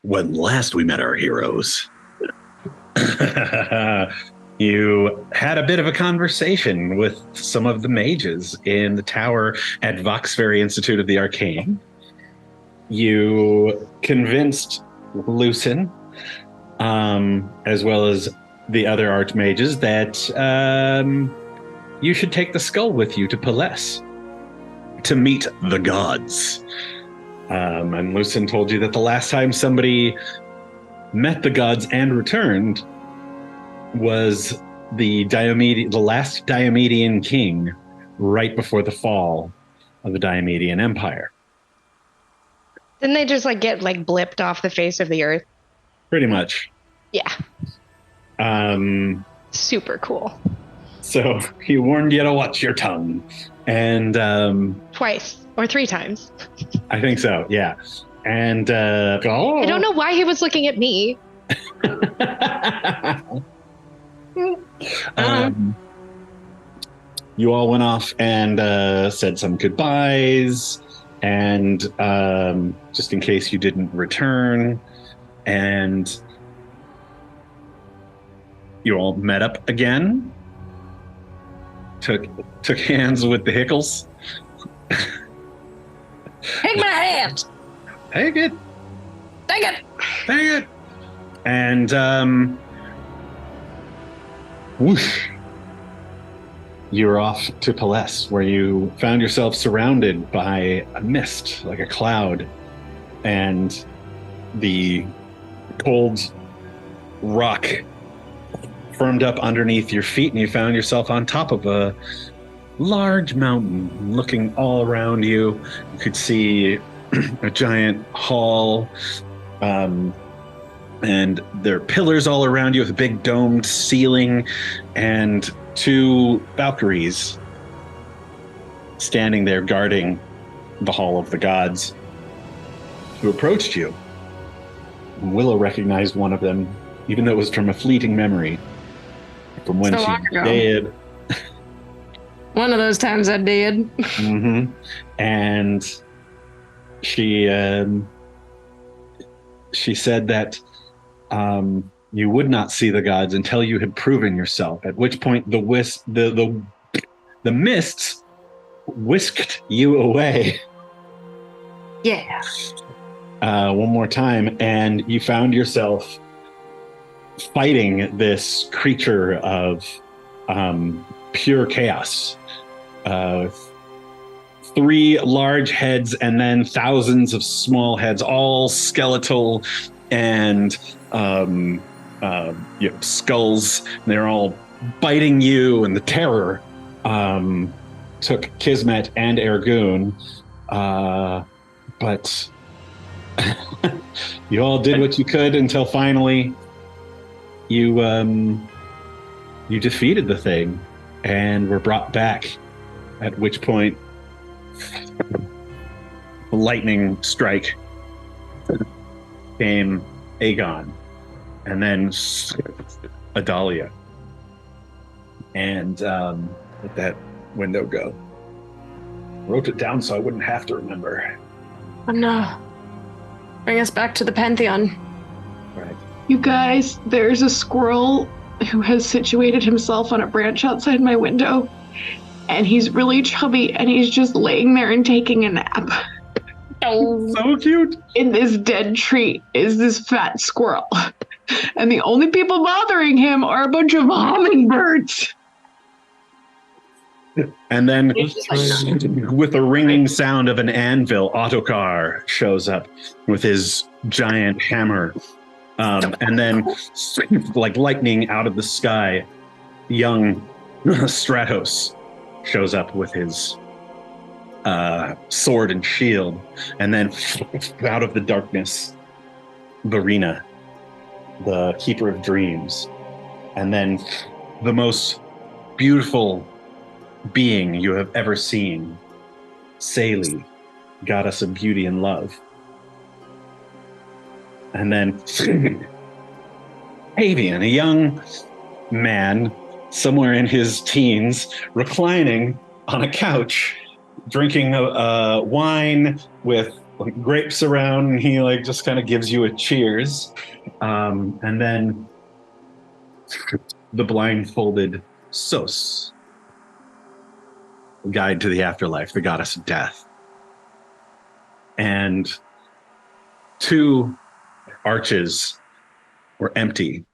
When last we met our heroes, you had a bit of a conversation with some of the mages in the tower at Voxferry Institute of the Arcane. You convinced Lucen, as well as the other archmages, that you should take the skull with you to Pelesse to meet the gods. And Lucen told you that the last time somebody met the gods and returned was the last Diomedian king right before the fall of the Diomedian Empire. Didn't they just get blipped off the face of the earth? Pretty much. Yeah. Super cool. So he warned you to watch your tongue. And twice or 3 times. I think so, yeah. And I don't know why he was looking at me. You all went off and said some goodbyes, and just in case you didn't return, and you all met up again. Took hands with the Hickles. Take my hand. Take it. Take it. Take it. And whoosh. You're off to Pelesse, where you found yourself surrounded by a mist, like a cloud, and the cold rock firmed up underneath your feet, and you found yourself on top of a large mountain. Looking all around you, you could see a giant hall, and there are pillars all around you with a big domed ceiling, and 2 Valkyries standing there guarding the Hall of the Gods, who approached you. Willow recognized one of them, even though it was from a fleeting memory from when she did. One of those times I did. Mm-hmm. And she said that you would not see the gods until you had proven yourself, at which point the mists whisked you away. Yeah. One more time, and you found yourself fighting this creature of pure chaos. 3 large heads and then thousands of small heads, all skeletal and skulls. They're all biting you, and the terror took Kismet and Ergoon, but you all did what you could until finally you defeated the thing and were brought back, at which point the lightning strike came Aegon, and then Adalia. And let that window go. Wrote it down so I wouldn't have to remember. Oh no. Bring us back to the Pantheon. Right. You guys, there's a squirrel who has situated himself on a branch outside my window, and he's really chubby, and he's just laying there and taking a nap. Oh, so cute. In this dead tree is this fat squirrel. And the only people bothering him are a bunch of hummingbirds. And then with the ringing sound of an anvil, Ottokar shows up with his giant hammer. And then like lightning out of the sky, young Stratos shows up with his sword and shield. And then out of the darkness, Verena, the Keeper of Dreams. And then the most beautiful being you have ever seen, Saeli, goddess of beauty and love. And then Avian, a young man, somewhere in his teens, reclining on a couch, drinking wine with like grapes around, and he like just kind of gives you a cheers. And then the blindfolded Sos, guide to the afterlife, the goddess of death. And 2 arches were empty.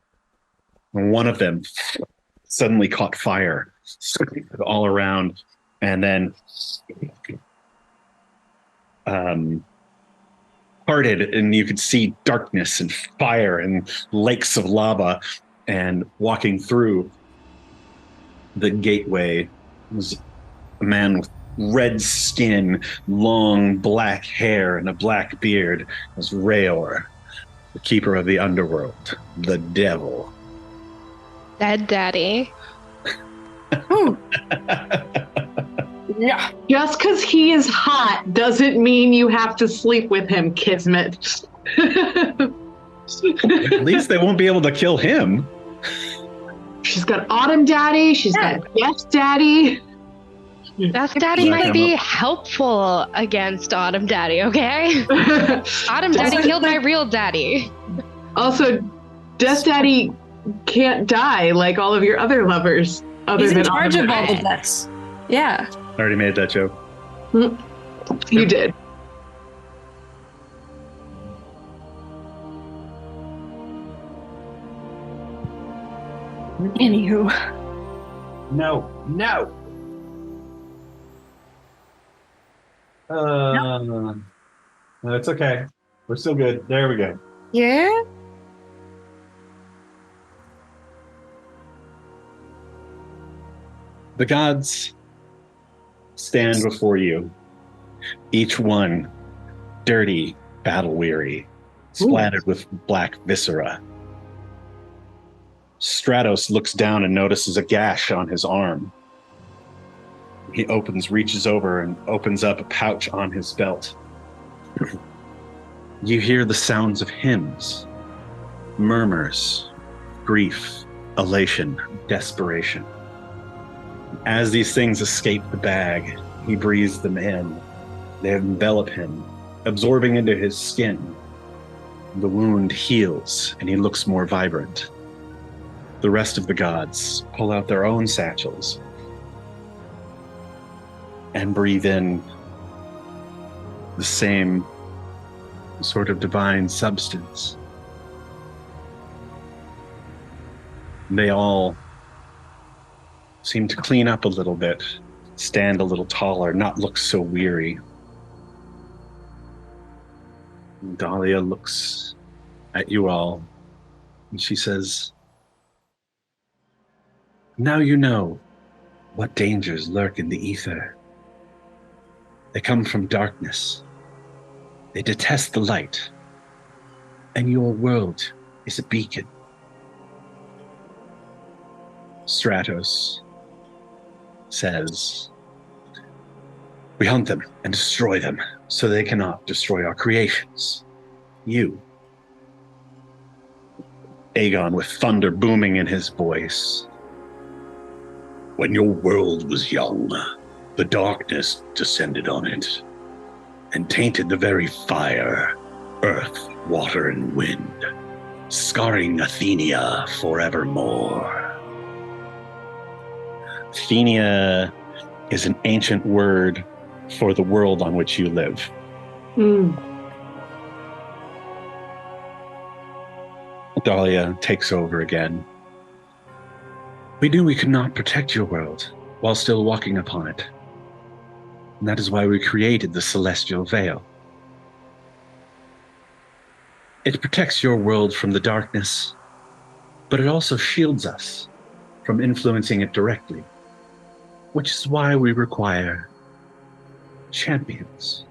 And one of them suddenly caught fire all around, and then parted, and you could see darkness and fire and lakes of lava. And walking through the gateway was a man with red skin, long black hair, and a black beard. It was Rayor, the keeper of the underworld, the devil. Dead daddy. Yeah. Just because he is hot doesn't mean you have to sleep with him, Kismet. At least they won't be able to kill him. She's got Autumn Daddy. She's got Death Daddy. Death Daddy might be helpful against Autumn Daddy, okay? Autumn Daddy killed my real daddy. Also, Death Daddy can't die like all of your other lovers. He's in charge of all the deaths. Yeah. I already made that joke. You did. Anywho. No. No, it's okay. We're still good. There we go. Yeah? The gods stand before you, each one dirty, battle-weary, splattered with black viscera. Stratos looks down and notices a gash on his arm. He reaches over and opens up a pouch on his belt. You hear the sounds of hymns, murmurs, grief, elation, desperation. As these things escape the bag, he breathes them in. They envelop him, absorbing into his skin. The wound heals, and he looks more vibrant. The rest of the gods pull out their own satchels and breathe in the same sort of divine substance. They all seem to clean up a little bit, stand a little taller, not look so weary. Adalia looks at you all, and she says, "Now you know what dangers lurk in the ether. They come from darkness. They detest the light, and your world is a beacon." Stratos says, "We hunt them and destroy them so they cannot destroy our creations. You." Aegon, with thunder booming in his voice. "When your world was young, the darkness descended on it and tainted the very fire, earth, water, and wind, scarring Athenia forevermore." Athenia is an ancient word for the world on which you live. Adalia takes over again. "We knew we could not protect your world while still walking upon it. And that is why we created the Celestial Veil. It protects your world from the darkness, but it also shields us from influencing it directly, which is why we require champions."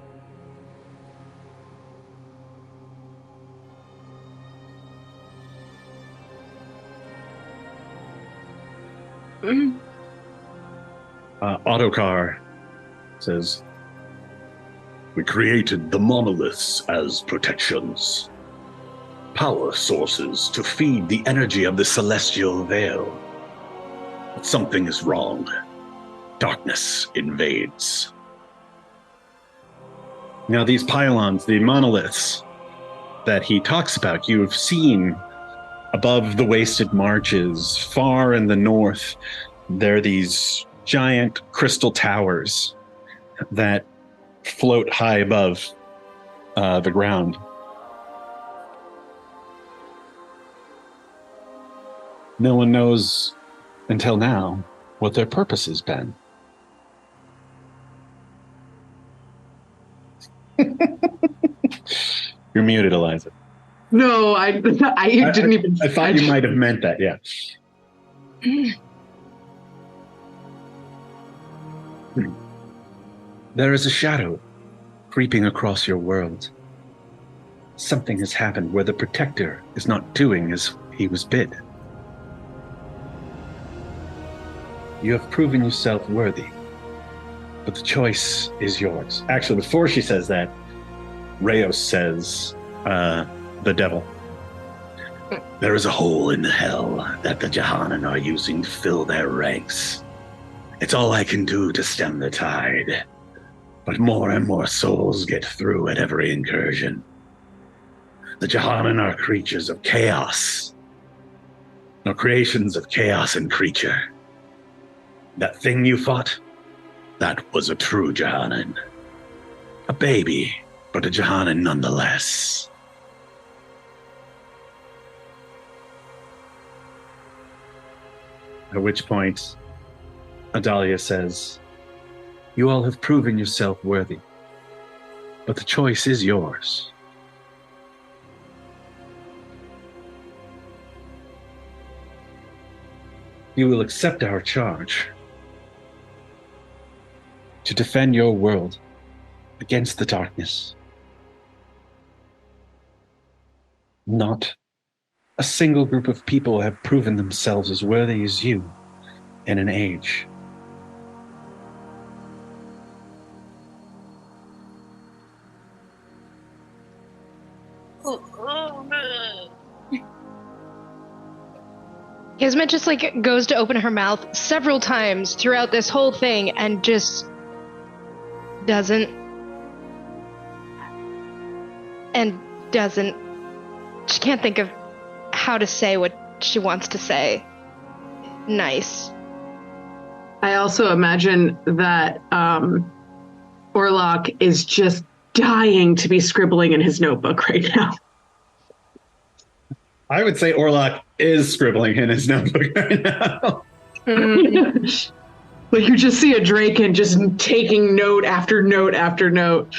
Autocar says, "We created the monoliths as protections, power sources to feed the energy of the Celestial Veil. But something is wrong. Darkness invades." Now, these pylons, the monoliths that he talks about, you've seen above the wasted marches, far in the north. There are these giant crystal towers that float high above the ground. No one knows until now what their purpose has been. You're muted, Eliza. No, I didn't even. I thought you might have meant that, yeah. There is a shadow creeping across your world. Something has happened where the Protector is not doing as he was bid. You have proven yourself worthy, but the choice is yours. Actually, before she says that, Rayos says, the devil. There is a hole in hell that the Jahanan are using to fill their ranks. It's all I can do to stem the tide, but more and more souls get through at every incursion. The Jahanan are creatures of chaos, or creations of chaos and creature. That thing you fought, that was a true Jahanan. A baby, but a Jahanan nonetheless. At which point, Adalia says, you all have proven yourself worthy, but the choice is yours. You will accept our charge to defend your world against the darkness. Not a single group of people have proven themselves as worthy as you in an age. Kismet just goes to open her mouth several times throughout this whole thing and just doesn't. She can't think of how to say what she wants to say. Nice. I also imagine that Orlak is just dying to be scribbling in his notebook right now. I would say Orlak is scribbling in his notebook right now. Like you just see a Draken just taking note after note after note.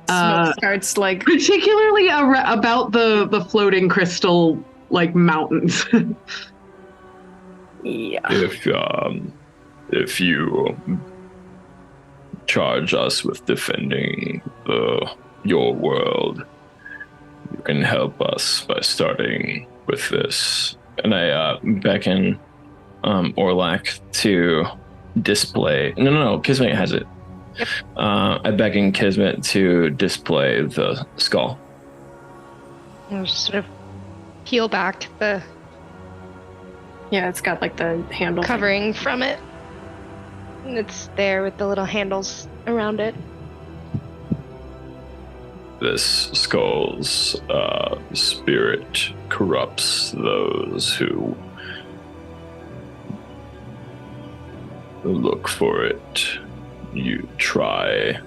Smoke starts particularly about the floating crystal mountains. Yeah. If you charge us with defending your world, you can help us by starting with this. And I beckon Orlak to display. No, Kismet has it. Yep. I beckon Kismet to display the skull. And just sort of peel back the Yeah, it's got the handle covering from it. And it's there with the little handles around it. This skull's spirit corrupts those who look for it. You try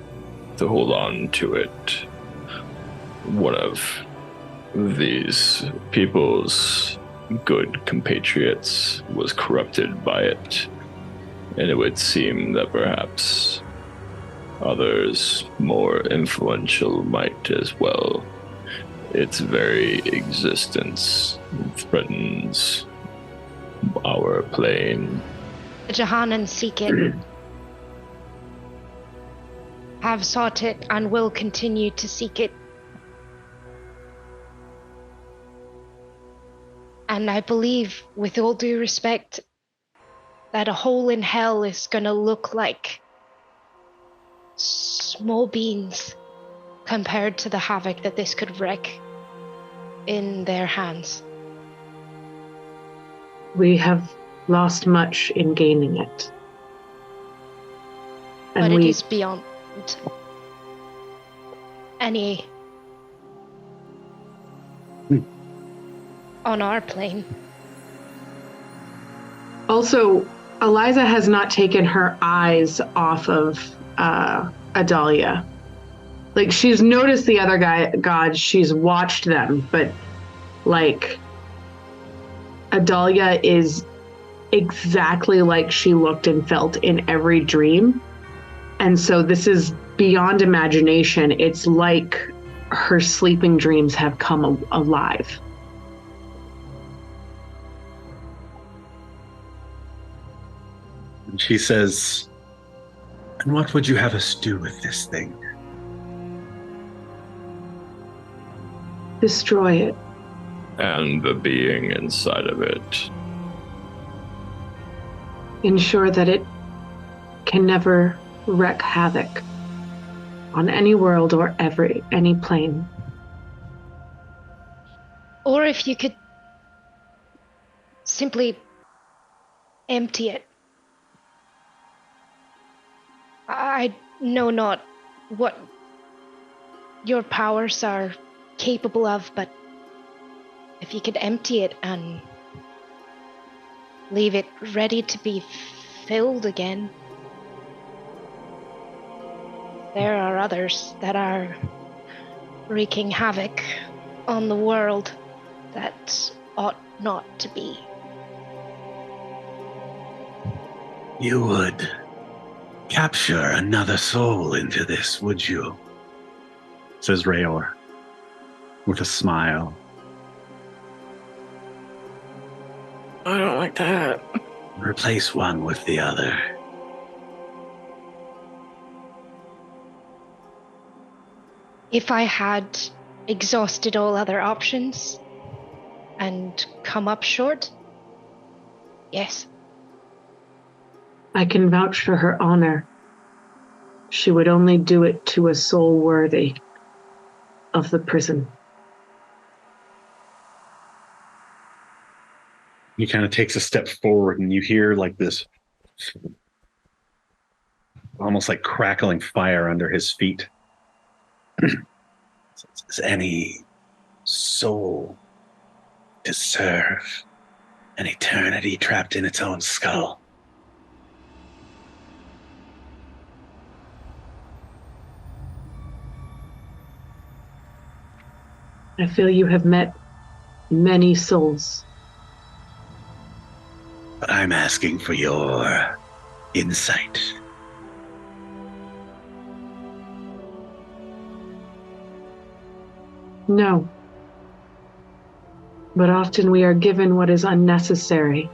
to hold on to it. One of these people's good compatriots was corrupted by it, and it would seem that perhaps others more influential might as well. Its very existence threatens our plane. The Jahanan seek it. Have sought it and will continue to seek it. And I believe, with all due respect, that a hole in hell is gonna look like small beans compared to the havoc that this could wreak in their hands. We have lost much in gaining it. But it is beyond. any on our plane. Also, Eliza has not taken her eyes off of Adalia. Like, she's noticed the other gods, she's watched them, but, like, Adalia is exactly like she looked and felt in every dream. And so this is beyond imagination. It's like her sleeping dreams have come alive. And she says, "And what would you have us do with this thing?" Destroy it. And the being inside of it. Ensure that it can never wreak havoc on any world or any plane. Or if you could simply empty it. I know not what your powers are capable of, but if you could empty it and leave it ready to be filled again. There are others that are wreaking havoc on the world that ought not to be. You would capture another soul into this, would you? Says Rayor, with a smile. I don't like that. Replace one with the other. If I had exhausted all other options and come up short, yes. I can vouch for her honor. She would only do it to a soul worthy of the prison. He kind of takes a step forward and you hear like this almost like crackling fire under his feet. Does any soul deserve an eternity trapped in its own skull? I feel you have met many souls. But I'm asking for your insight. No. But often we are given what is unnecessary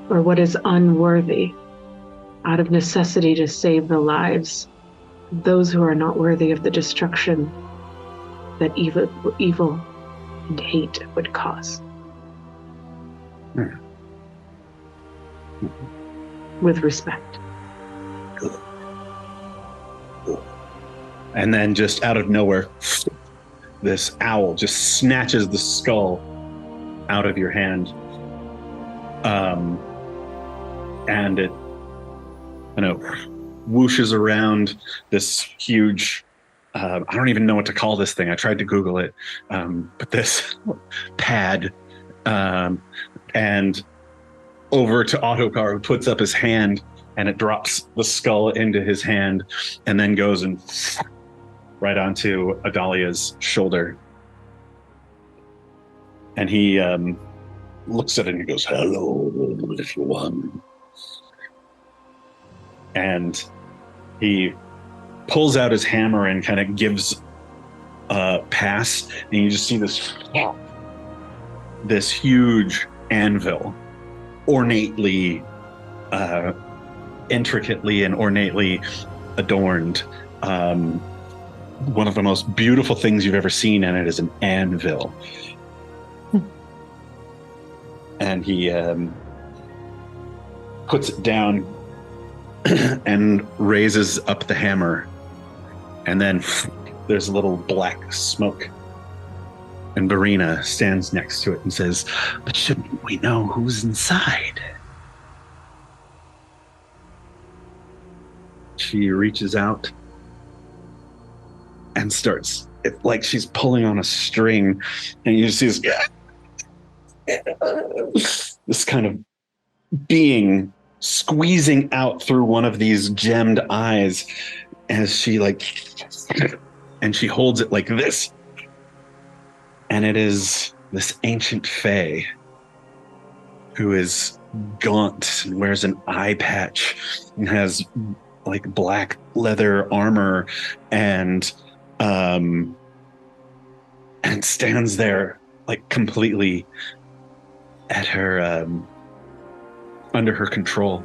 or what is unworthy out of necessity to save the lives of those who are not worthy of the destruction that evil and hate would cause. With respect. Good. And then just out of nowhere, this owl just snatches the skull out of your hand. And it whooshes around this huge, I don't even know what to call this thing. I tried to Google it. But this pad, and over to Autocar, who puts up his hand and it drops the skull into his hand and then goes and right onto Adalia's shoulder. And he looks at it and he goes, "Hello, little one." And he pulls out his hammer and kind of gives a pass, and you just see this huge anvil, ornately, intricately and ornately adorned. One of the most beautiful things you've ever seen, and it is an anvil. And he puts it down and raises up the hammer, and then there's a little black smoke. And Verena stands next to it and says, "But shouldn't we know who's inside?" She reaches out and starts like she's pulling on a string, and you see this kind of being squeezing out through one of these gemmed eyes as she and she holds it like this, and it is this ancient fae who is gaunt and wears an eye patch and has like black leather armor and stands there like completely at her under her control.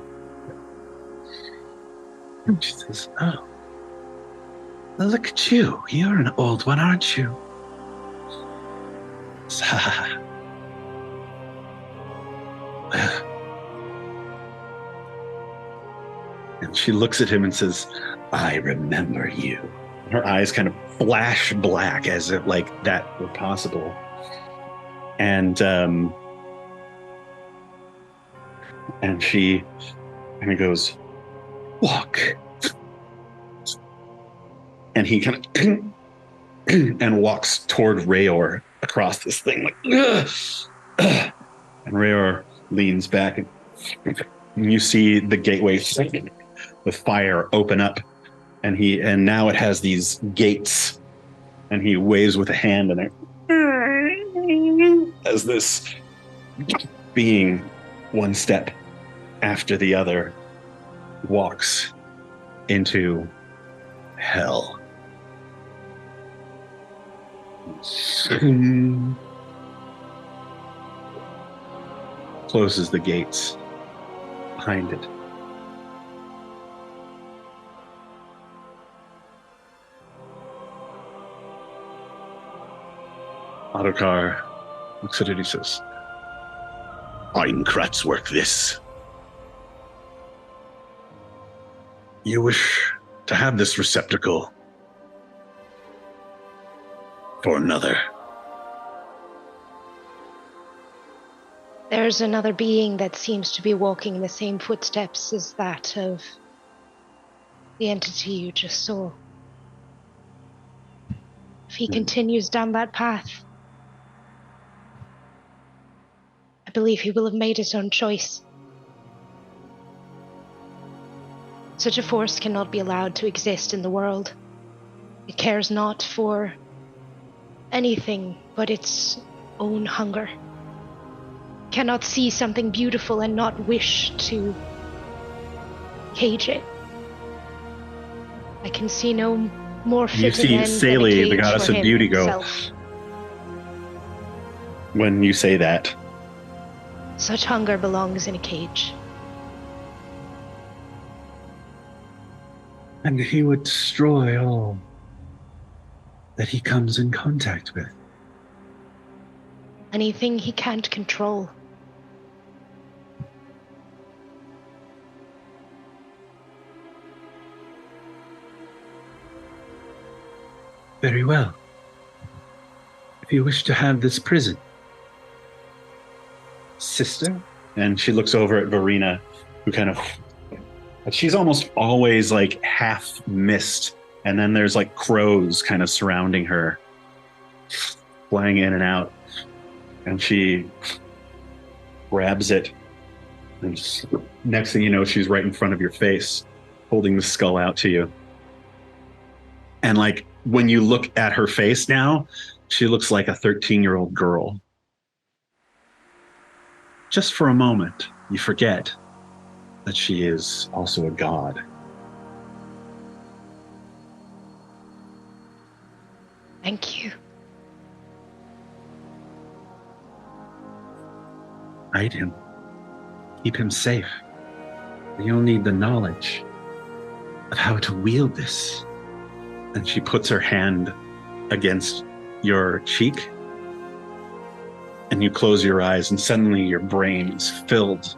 And she says, "Oh, well, look at you. You're an old one, aren't you?" And she looks at him and says, "I remember you." Her eyes kind of flash black as if like that were possible. And she kind of goes, "Walk." And he kind of and walks toward Rayor across this thing like, "Ugh, ugh." And Rayor leans back and you see the gateway with fire open up, and now it has these gates, and he waves with a hand, and as this being one step after the other walks into hell. Closes the gates behind it. Ottokar looks at it, he says, "Einkrat's work this. You wish to have this receptacle for another." There's another being that seems to be walking in the same footsteps as that of the entity you just saw. If he continues down that path, I believe he will have made his own choice. Such a force cannot be allowed to exist in the world. It cares not for anything but its own hunger. Cannot see something beautiful and not wish to cage it. I can see no more You fitting see end Saley, than a the cage goddess for of beauty, go, himself. when you say that. Such hunger belongs in a cage. And he would destroy all that he comes in contact with. Anything he can't control. Very well. If you wish to have this prison, sister. And she looks over at Verena, who kind of, she's almost always like half mist, and then there's like crows kind of surrounding her, flying in and out, and she grabs it, and next thing you know, she's right in front of your face, holding the skull out to you. And like when you look at her face now, she looks like a 13-year-old girl. Just for a moment, you forget that she is also a god. Thank you. Hide him. Keep him safe. You'll need the knowledge of how to wield this. And she puts her hand against your cheek, and you close your eyes, and suddenly your brain is filled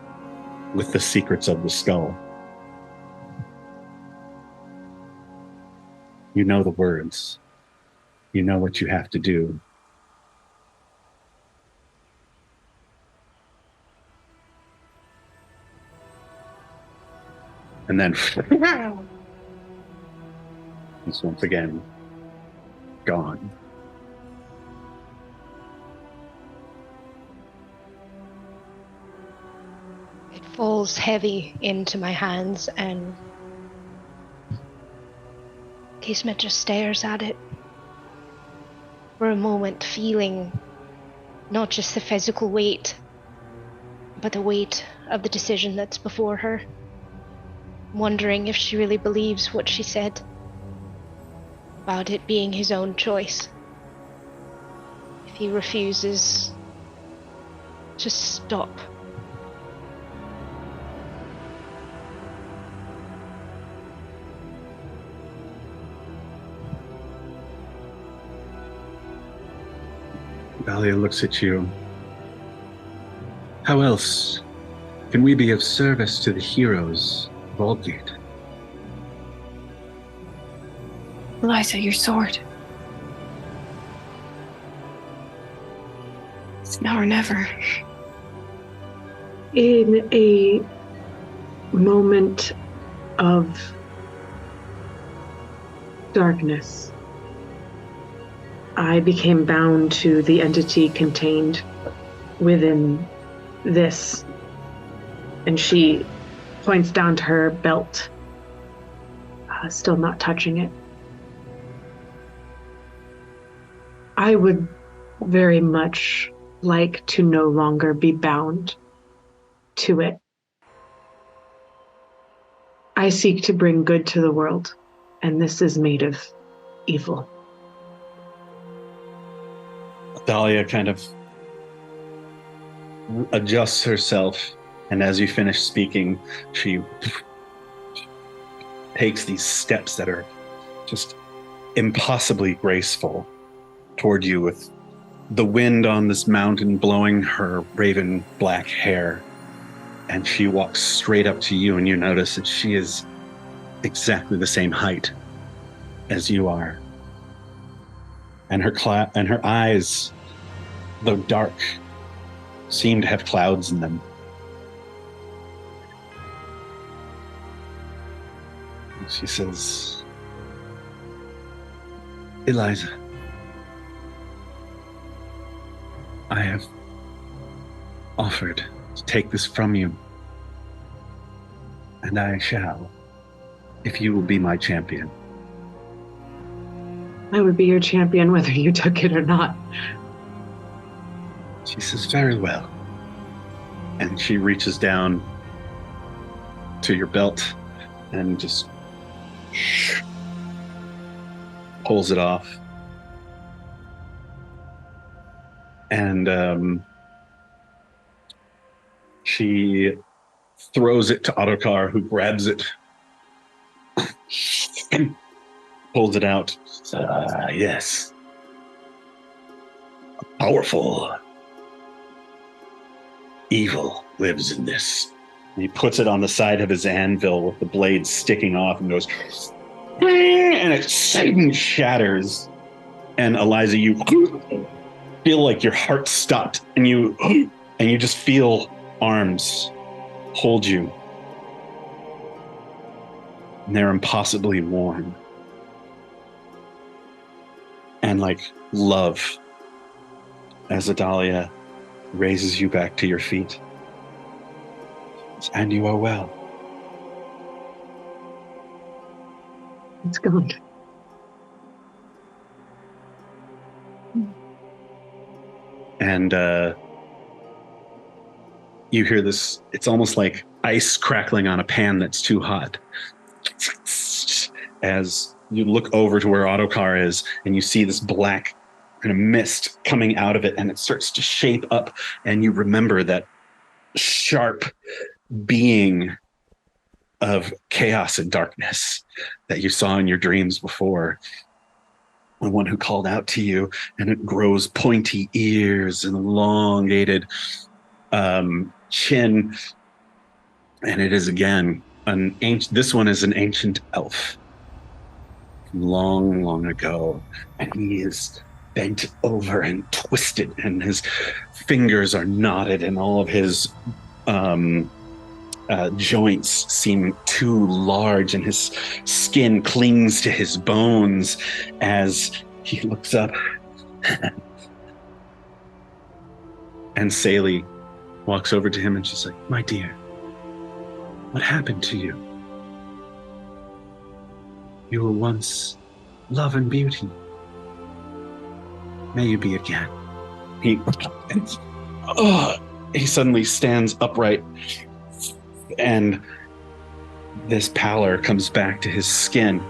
with the secrets of the skull. You know the words. You know what you have to do. And then once again gone. It falls heavy into my hands, and Kismet just stares at it for a moment, feeling not just the physical weight, but the weight of the decision that's before her, wondering if she really believes what she said about it being his own choice. If he refuses to stop. Adalia looks at you. How else can we be of service to the heroes of Aldgate? Eliza, your sword. It's now or never. In a moment of darkness, I became bound to the entity contained within this. And she points down to her belt, still not touching it. I would very much like to no longer be bound to it. I seek to bring good to the world, and this is made of evil. Adalia kind of adjusts herself, and as you finish speaking, she takes these steps that are just impossibly graceful toward you, with the wind on this mountain blowing her raven black hair. And she walks straight up to you, and you notice that she is exactly the same height as you are. And her eyes, though dark, seem to have clouds in them. She says, Eliza, I have offered to take this from you, and I shall, if you will be my champion. I would be your champion whether you took it or not. She says, very well. And she reaches down to your belt and just pulls it off. And she throws it to Ottokar, who grabs it, pulls it out. Yes. Powerful evil lives in this. And he puts it on the side of his anvil with the blade sticking off and goes, and it suddenly shatters. And Eliza, you feel like your heart stopped, and you just feel arms hold you. And they're impossibly warm. And like love, as Adalia raises you back to your feet. And you are well. It's gone. And you hear this, it's almost like ice crackling on a pan that's too hot. As you look over to where Ottokar is, and you see this black kind of mist coming out of it, and it starts to shape up, and you remember that sharp being of chaos and darkness that you saw in your dreams before. The one who called out to you, and it grows pointy ears and elongated chin. And it is again this one is an ancient elf from long, long ago. And he is bent over and twisted, and his fingers are knotted, and all of his joints seem too large, and his skin clings to his bones as he looks up, and Saley walks over to him and she's like, "My dear, what happened to you? You were once love and beauty. May you be again." He suddenly stands upright, and this pallor comes back to his skin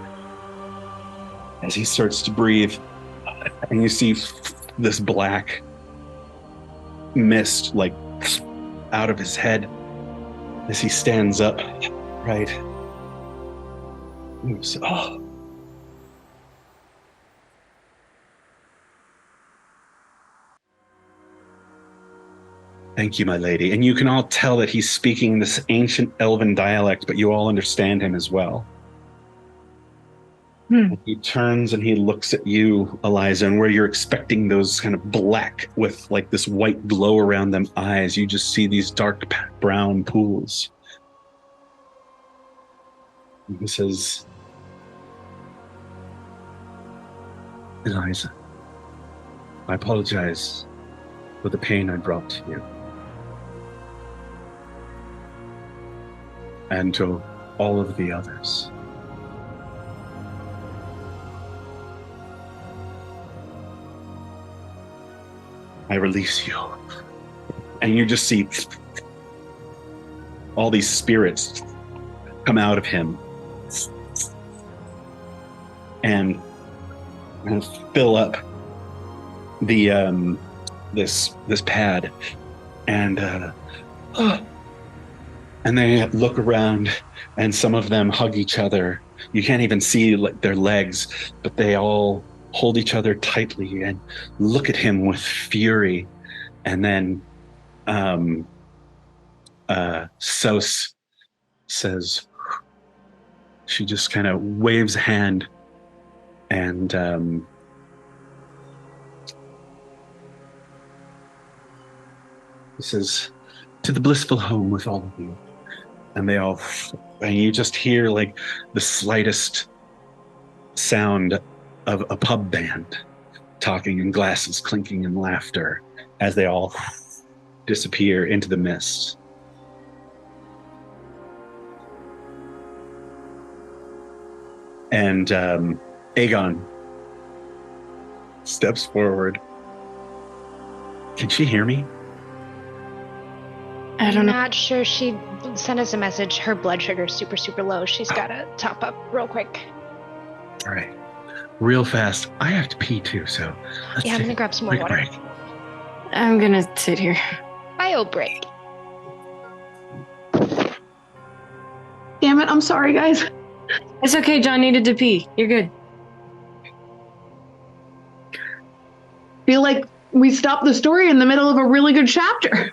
as he starts to breathe, and you see this black mist like out of his head as he stands up, right? Oh. Thank you, my lady. And you can all tell that he's speaking this ancient elven dialect, but you all understand him as well. And he turns and he looks at you, Eliza, and where you're expecting those kind of black with like this white glow around them eyes, you just see these dark brown pools. And he says, "Eliza, I apologize for the pain I brought to you. And to all of the others. I release you." And you just see all these spirits come out of him and fill up the this pad, and they look around, and some of them hug each other. You can't even see their legs, but they all hold each other tightly and look at him with fury. And then Sos says, she just kind of waves a hand, and he says, "To the blissful home with all of you." And they all, and you just hear like the slightest sound of a pub band talking and glasses clinking and laughter as they all disappear into the mist. And Aegon steps forward. Can she hear me? I don't know. I'm not sure. She sent us a message. Her blood sugar's super, super low. She's got to top up real quick. All right. Real fast. I have to pee too, so let's Yeah, I'm going to grab some more water. break. I'm gonna sit here. Bio break. Damn it, I'm sorry, guys. It's okay, John needed to pee. You're good. Feel like we stopped the story in the middle of a really good chapter.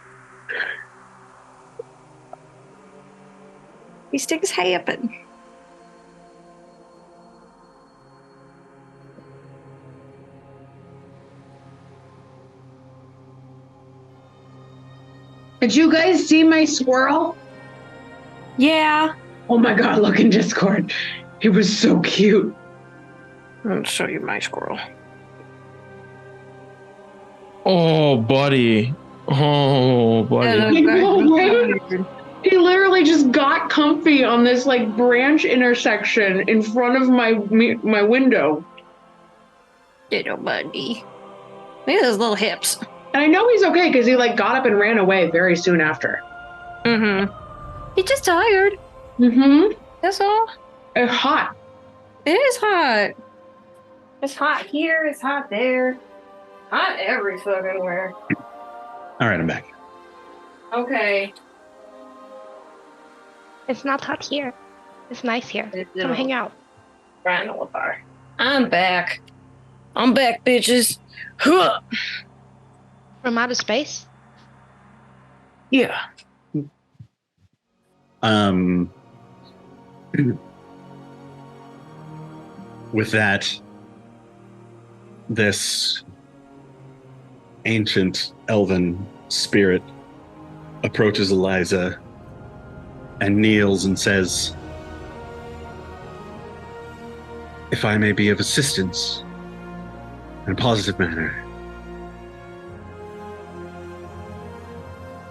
He sticks happen. Did you guys see my squirrel? Yeah. Oh my god, look in Discord. He was so cute. I'll show you my squirrel. Oh, buddy. Oh, buddy. I know, right? He literally just got comfy on this like branch intersection in front of my window. Little buddy. Look at those little hips. And I know he's okay because he like got up and ran away very soon after. Mm-hmm. He's just tired. Mm-hmm. That's all. It's hot. It is hot. It's hot here. It's hot there. Hot every fucking where. All right, I'm back. Okay. It's not hot here. It's nice here. Come hang out. I'm back. I'm back, bitches. Huh. From outer space? Yeah. With that, this ancient elven spirit approaches Eliza and kneels and says, "If I may be of assistance, in a positive manner.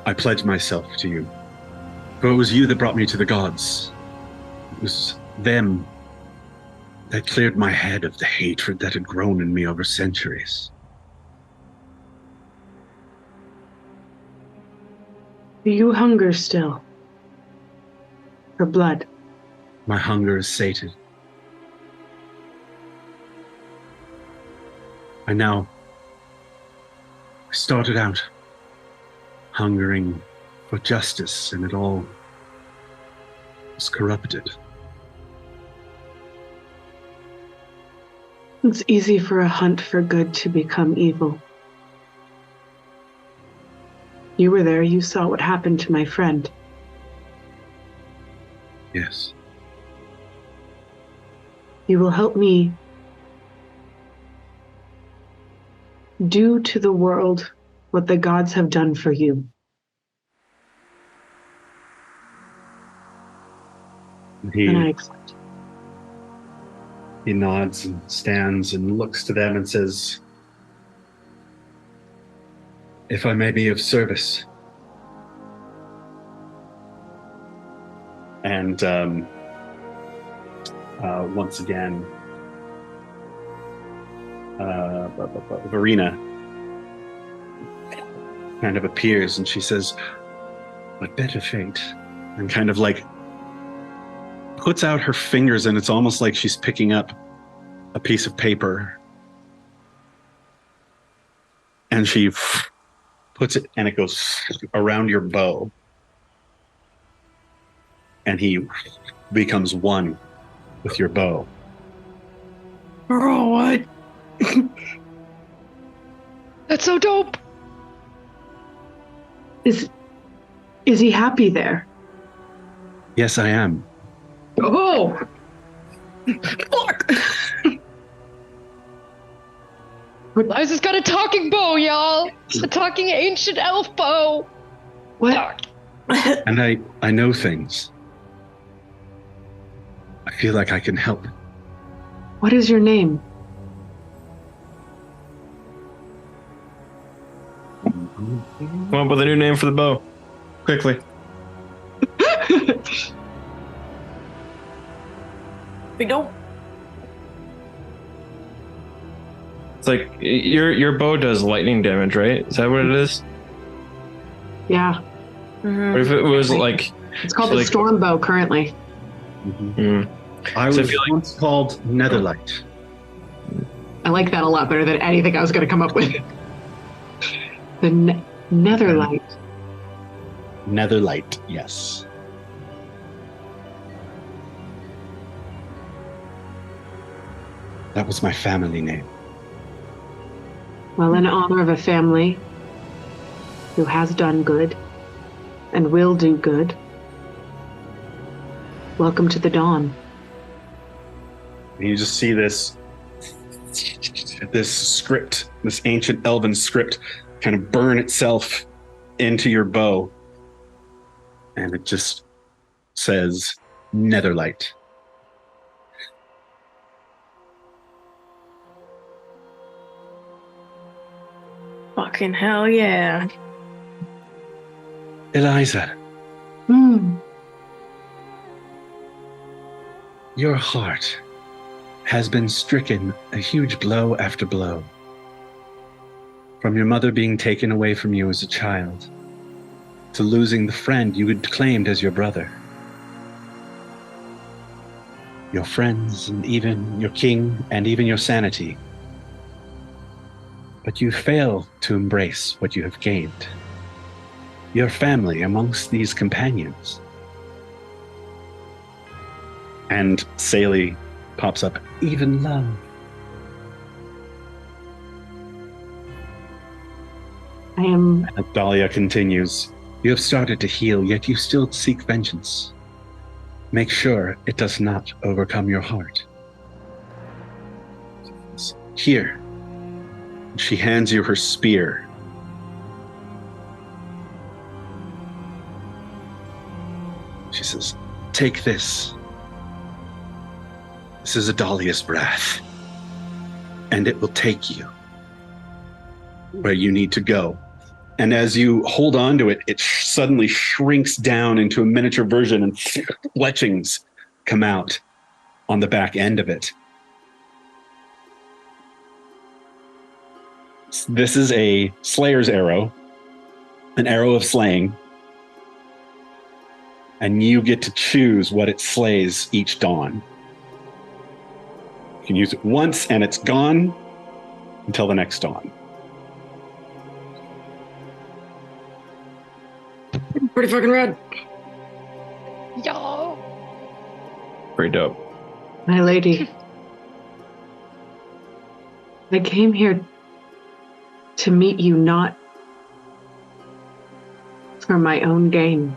I pledge myself to you. For it was you that brought me to the gods. It was them that cleared my head of the hatred that had grown in me over centuries. Do you hunger still? For blood? My hunger is sated. I started out hungering for justice, and it all was corrupted. It's easy for a hunt for good to become evil. You were there, you saw what happened to my friend. Yes. You will help me do to the world what the gods have done for you. And I accept. He nods and stands and looks to them and says, if I may be of service. And once again, Verena kind of appears and she says, "What better fate?" And kind of like puts out her fingers, and it's almost like she's picking up a piece of paper. And she puts it, and it goes around your bow. And he becomes one with your bow. Oh, what? That's so dope. Is he happy there? Yes, I am. Oh! Fuck! Eliza's got a talking bow, y'all. A talking ancient elf bow. What? And I know things. I feel like I can help. What is your name? Come up with a new name for the bow. Quickly. We don't. It's like your bow does lightning damage, right? Is that what it is? Yeah. Or if it was like It's called the storm bow currently. I So I was feel like- once called Netherlight. I like that a lot better than anything I was going to come up with. The Netherlight. Netherlight, yes. That was my family name. Well, in honor of a family who has done good and will do good, welcome to the dawn. And you just see this script, this ancient elven script, kind of burn itself into your bow. And it just says Netherlight. Fucking hell yeah. Eliza, your heart has been stricken a huge blow after blow. From your mother being taken away from you as a child, to losing the friend you had claimed as your brother. Your friends, and even your king, and even your sanity. But you fail to embrace what you have gained. Your family amongst these companions. And Saley pops up, even love. And Adalia continues, you have started to heal, yet you still seek vengeance. Make sure it does not overcome your heart. Here. She hands you her spear. She says, take this. This is Adalia's wrath, and it will take you where you need to go. And as you hold on to it, it suddenly shrinks down into a miniature version and fletchings come out on the back end of it. This is a Slayer's arrow, an arrow of slaying. And you get to choose what it slays each dawn. You can use it once and it's gone until the next dawn. Pretty fucking rad. Yo. Pretty dope. My lady, I came here to meet you not for my own gain,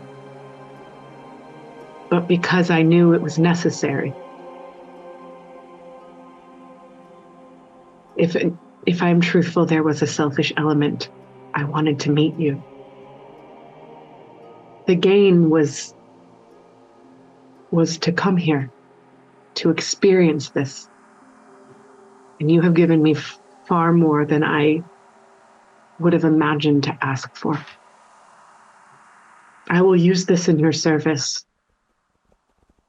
but because I knew it was necessary. If I'm truthful, there was a selfish element. I wanted to meet you. The gain was to come here, to experience this. And you have given me far more than I would have imagined to ask for. I will use this in your service.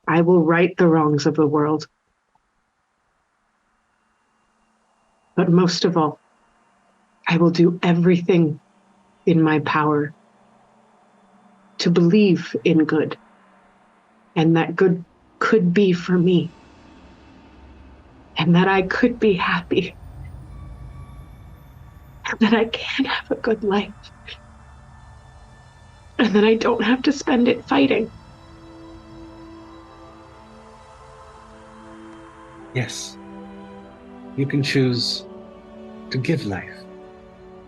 I will right the wrongs of the world. But most of all, I will do everything in my power to believe in good, and that good could be for me, and that I could be happy, and that I can have a good life, and that I don't have to spend it fighting. Yes. You can choose to give life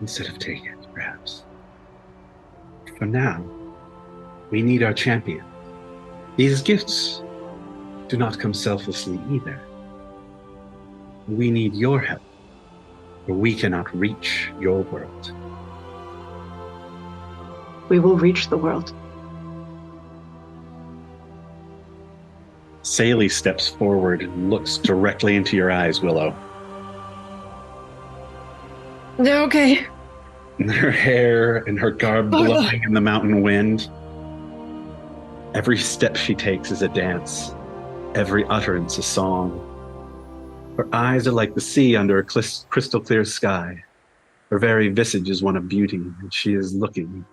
instead of take it, perhaps. For now, we need our champion. These gifts do not come selflessly either. We need your help, or we cannot reach your world. We will reach the world. Saley steps forward and looks directly into your eyes, Willow. They're okay. And her hair and her garb blowing in the mountain wind. Every step she takes is a dance. Every utterance a song. Her eyes are like the sea under a crystal clear sky. Her very visage is one of beauty, and she is looking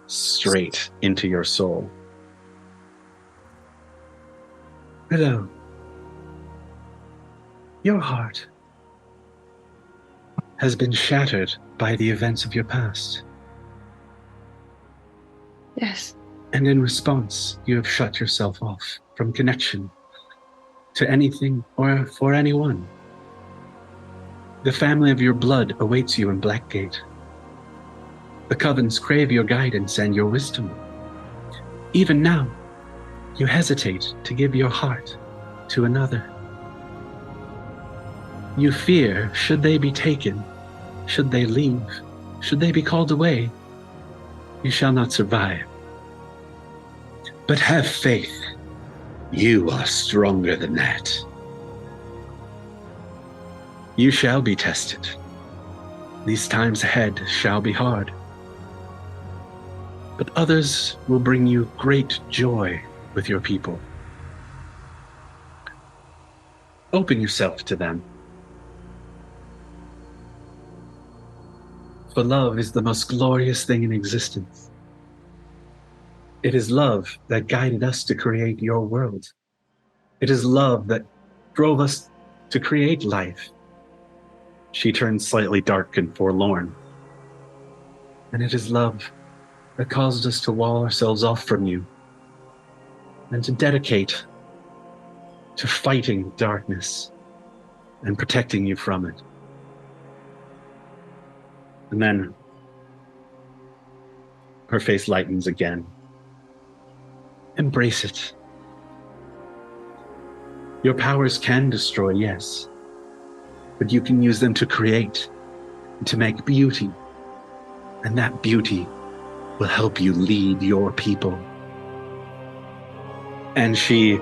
straight into your soul. Willow, your heart has been shattered by the events of your past. Yes. And in response, you have shut yourself off from connection to anything or for anyone. The family of your blood awaits you in Blackgate. The covens crave your guidance and your wisdom. Even now, you hesitate to give your heart to another. You fear, should they be taken, should they leave, should they be called away, you shall not survive. But have faith, you are stronger than that. You shall be tested. These times ahead shall be hard. But others will bring you great joy with your people. Open yourself to them. For love is the most glorious thing in existence. It is love that guided us to create your world. It is love that drove us to create life. She turned slightly dark and forlorn. And it is love that caused us to wall ourselves off from you and to dedicate to fighting darkness and protecting you from it. And then her face lightens again. Embrace it. Your powers can destroy, yes, but you can use them to create and to make beauty. And that beauty will help you lead your people. And she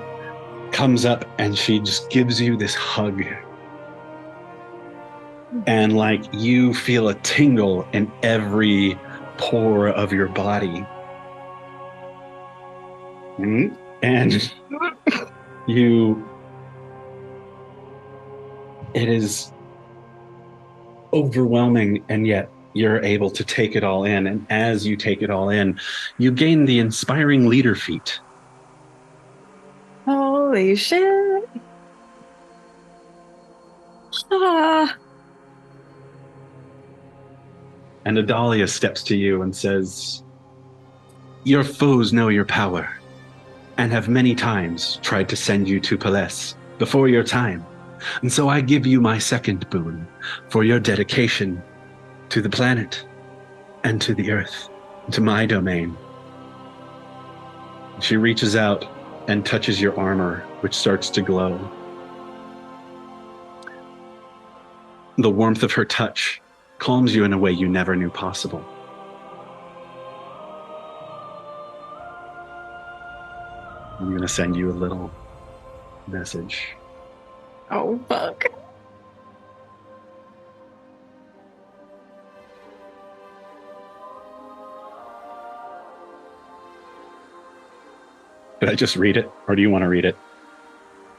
comes up and she just gives you this hug. and like you feel a tingle in every pore of your body. And it is overwhelming, and yet you're able to take it all in. And as you take it all in, you gain the inspiring leader feat. Holy shit. And Adalia steps to you and says, "Your foes know your power, and have many times tried to send you to Palais before your time. And so I give you my second boon for your dedication to the planet and to the earth, to my domain." She reaches out and touches your armor, which starts to glow. The warmth of her touch calms you in a way you never knew possible. I'm going to send you a little message. Oh, fuck. Did I just read it, or do you want to read it?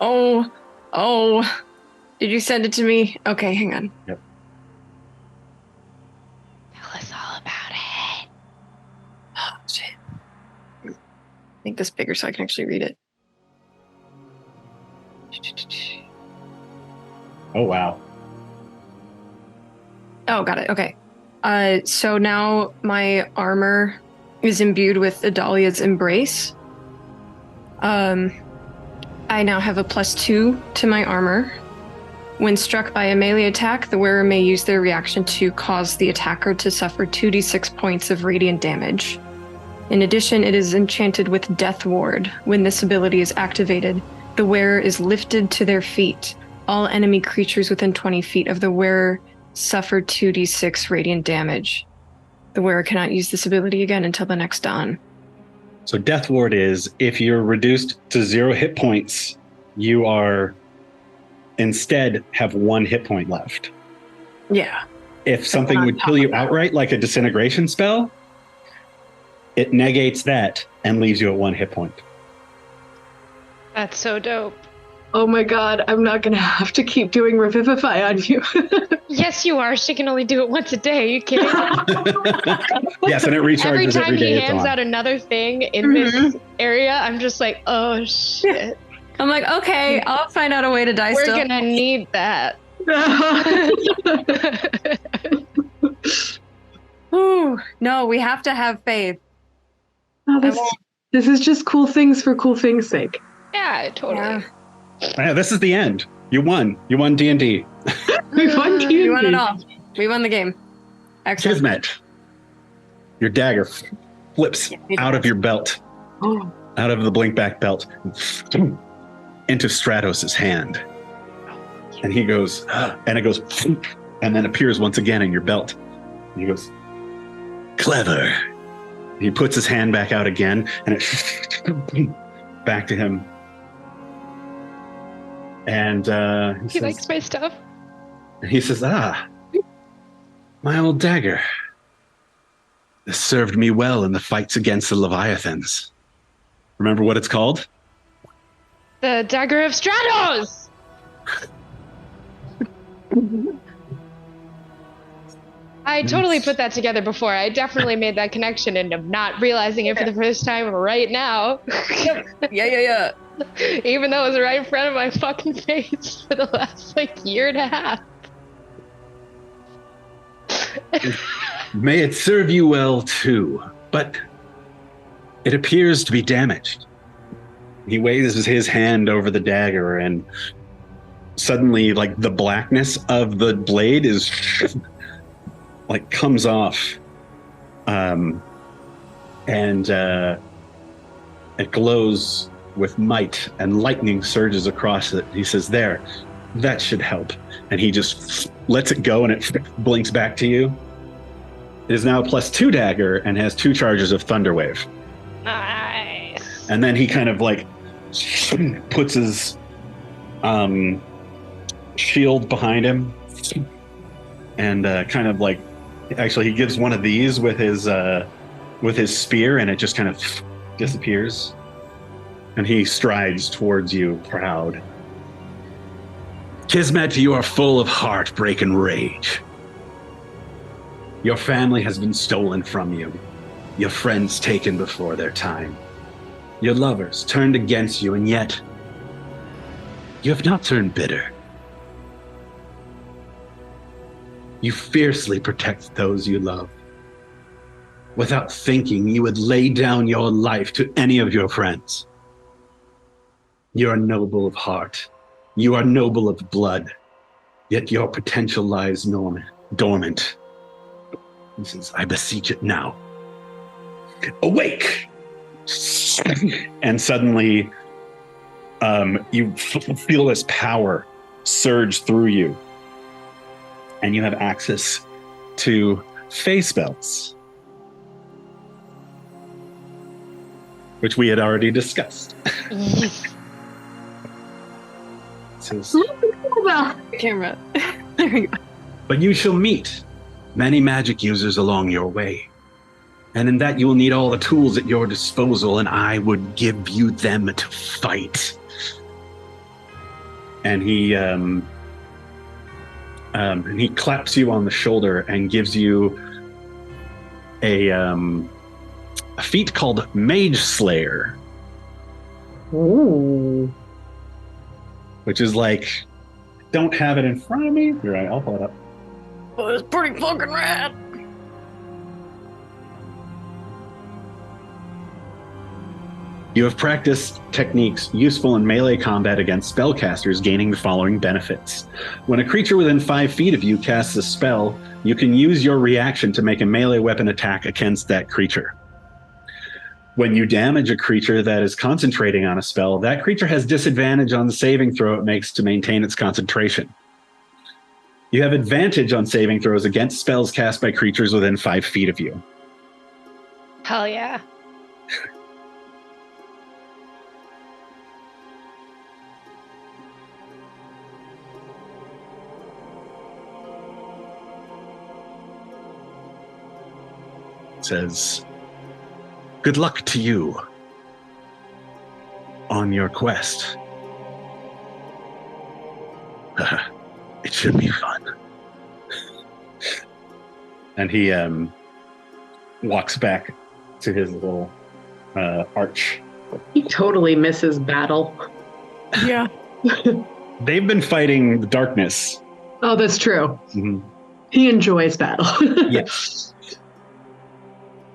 Oh. Did you send it to me? Okay, hang on. Yep. Tell us all about it. Oh, shit. Make this bigger so I can actually read it. Oh, wow. Oh, got it. Okay. So now my armor is imbued with Adalia's embrace. I now have a +2 to my armor. When struck by a melee attack, the wearer may use their reaction to cause the attacker to suffer 2d6 points of radiant damage. In addition, it is enchanted with Death Ward. When this ability is activated, the wearer is lifted to their feet. All enemy creatures within 20 feet of the wearer suffer 2d6 radiant damage. The wearer cannot use this ability again until the next dawn. So Death Ward is, if you're reduced to 0 hit points, you are instead have 1 hit point left. Yeah. If something would kill you outright, like a disintegration spell, it negates that and leaves you at 1 hit point. That's so dope. Oh my god, I'm not gonna have to keep doing Revivify on you. Yes, you are. She can only do it once a day. Are you kidding? Yes, and it recharges Every time every day. he hands out another thing in this area, I'm just like, oh shit. I'm like, okay, I'll find out a way to die We're still. gonna need that. Ooh, no, we have to have faith. Oh, this is just cool things for cool things' sake. Yeah, totally. Yeah. Yeah, this is the end. You won. You won D&D. We won D&D. We won it all. We won the game. Excellent. Kismet. Your dagger flips out of your belt, Oh, out of the blinkback belt, into Stratos' hand. And he goes, and it goes, and then appears once again in your belt. And he goes, clever. He puts his hand back out again, and it back to him. And He likes my stuff. he says, my old dagger. This served me well in the fights against the Leviathans. Remember what it's called? The Dagger of Stratos! I totally put that together before. I definitely made that connection, and I'm not realizing it for the first time right now. Yeah. Even though it was right in front of my fucking face for the last, year and a half. May it serve you well, too. But it appears to be damaged. He waves his hand over the dagger, and suddenly, the blackness of the blade is, comes off. And it glows with might, and lightning surges across it. He says, there, that should help. And he just lets it go, and it blinks back to you. It is now a +2 dagger and has 2 charges of Thunderwave. Nice. And then he kind of puts his shield behind him and kind of like, actually, he gives one of these with his spear, and it just kind of disappears. And he strides towards you, proud. Kismet, you are full of heartbreak and rage. Your family has been stolen from you. Your friends taken before their time. Your lovers turned against you, and yet you have not turned bitter. You fiercely protect those you love. Without thinking, you would lay down your life to any of your friends. You are noble of heart. You are noble of blood. Yet your potential lies dormant. I beseech it now. Awake! And suddenly, you feel this power surge through you. And you have access to Fey spells, which we had already discussed. Camera. There we go. But you shall meet many magic users along your way. And in that you will need all the tools at your disposal, and I would give you them to fight. And he claps you on the shoulder and gives you a feat called Mage Slayer. Ooh. Which is like, don't have it in front of me. You're right, I'll pull it up. Oh, it's pretty fucking rad. You have practiced techniques useful in melee combat against spellcasters, gaining the following benefits. When a creature within 5 feet of you casts a spell, you can use your reaction to make a melee weapon attack against that creature. When you damage a creature that is concentrating on a spell, that creature has disadvantage on the saving throw it makes to maintain its concentration. You have advantage on saving throws against spells cast by creatures within 5 feet of you. Hell yeah. It says, good luck to you on your quest. It should be fun. And he walks back to his little arch. He totally misses battle. Yeah. They've been fighting the darkness. Oh, that's true. Mm-hmm. He enjoys battle. Yes.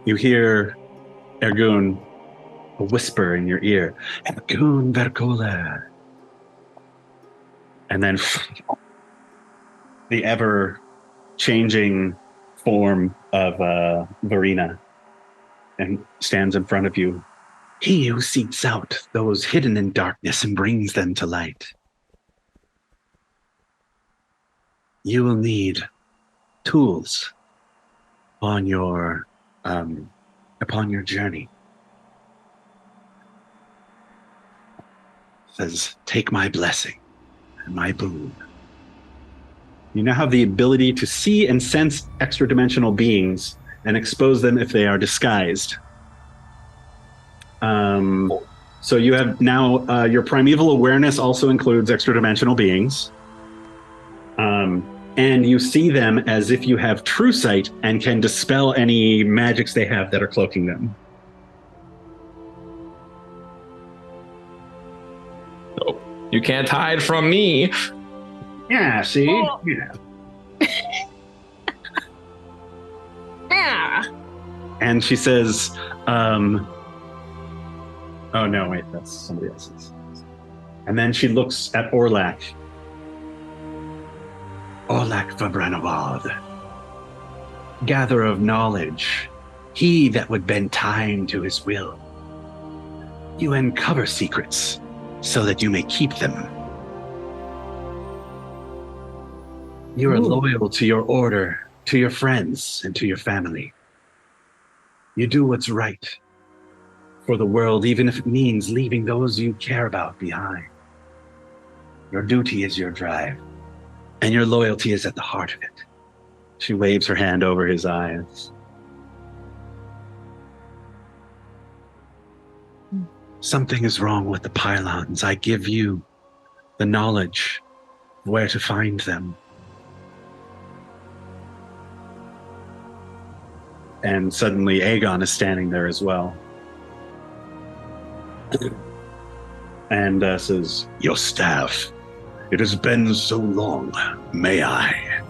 You hear Ergoon, a whisper in your ear, Ergoon Verkola. And then the ever-changing form of Verena and stands in front of you. He who seeks out those hidden in darkness and brings them to light. You will need tools on your upon your journey. It says, take my blessing and my boon. You now have the ability to see and sense extra-dimensional beings and expose them if they are disguised. So you have now, your primeval awareness also includes extra-dimensional beings. And you see them as if you have true sight and can dispel any magics they have that are cloaking them. Oh, you can't hide from me. Yeah, see? Oh. Yeah. Yeah. And she says, oh no, wait, that's somebody else's. And then she looks at Orlak. Orlak Fabranavad, gatherer of knowledge, he that would bend time to his will. You uncover secrets so that you may keep them. You are loyal to your order, to your friends, and to your family. You do what's right for the world, even if it means leaving those you care about behind. Your duty is your drive. And your loyalty is at the heart of it. She waves her hand over his eyes. Something is wrong with the pylons. I give you the knowledge of where to find them. And suddenly Aegon is standing there as well. And says, "Your staff. It has been so long. May I?"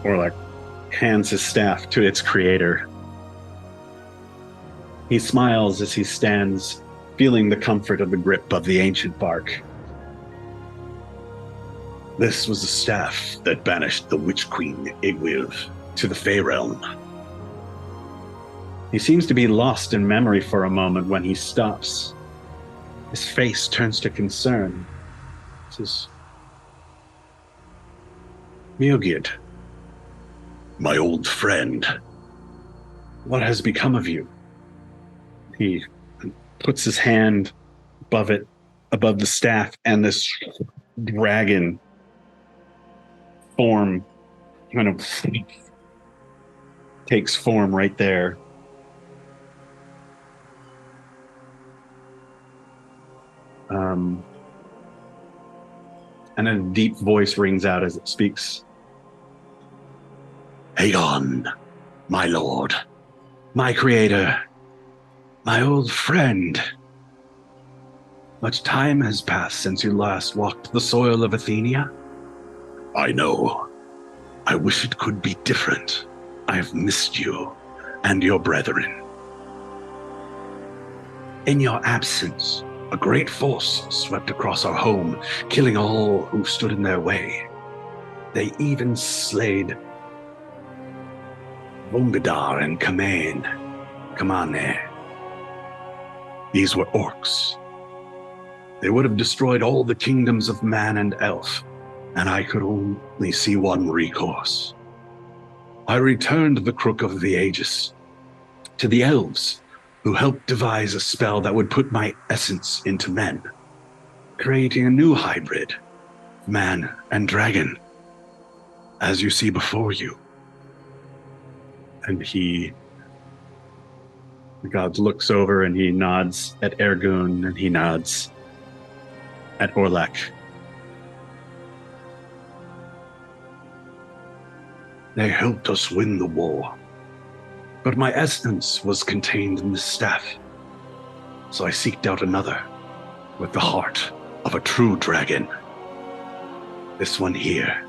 Orlak hands his staff to its creator. He smiles as he stands, feeling the comfort of the grip of the ancient bark. "This was the staff that banished the Witch Queen Igwyl to the Fey Realm." He seems to be lost in memory for a moment when he stops. His face turns to concern. He says, "Mjolnir, my old friend, what has become of you?" He puts his hand above the staff, and this dragon form kind of takes form right there. And a deep voice rings out as it speaks. "Aegon, my lord, my creator, my old friend. Much time has passed since you last walked the soil of Athenia. I know. I wish it could be different. I've missed you and your brethren. In your absence, a great force swept across our home, killing all who stood in their way. They even slayed Vongadar and Kamane. These were orcs. They would have destroyed all the kingdoms of man and elf, and I could only see one recourse. I returned the Crook of the Aegis to the elves, who helped devise a spell that would put my essence into men, creating a new hybrid, man and dragon, as you see before you." And the god looks over and he nods at Ergoon and he nods at Orlak. "They helped us win the war. But my essence was contained in the staff, so I seeked out another with the heart of a true dragon. This one here.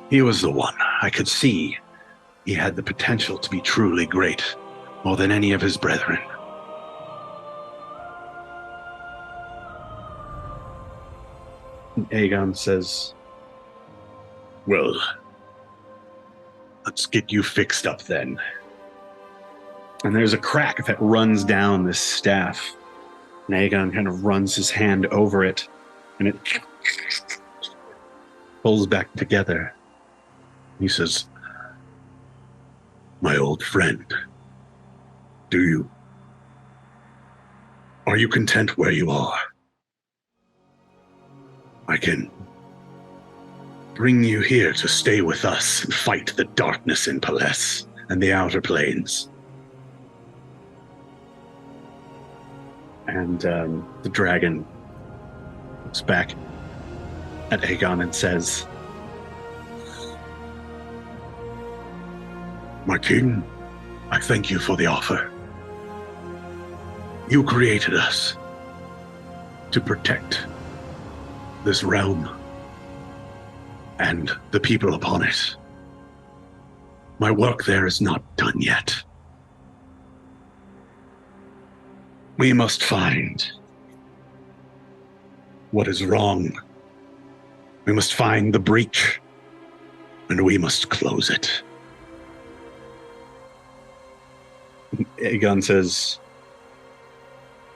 He was the one. I could see he had the potential to be truly great, more than any of his brethren. And Aegon says, "Well, let's get you fixed up then." And there's a crack that runs down this staff. And Aegon kind of runs his hand over it, and it pulls back together. He says, "My old friend, are you content where you are? I can bring you here to stay with us and fight the darkness in Palais and the Outer Planes." And the dragon looks back at Aegon and says, "My king, I thank you for the offer. You created us to protect this realm and the people upon it. My work there is not done yet. We must find what is wrong. We must find the breach, and we must close it." Aegon says,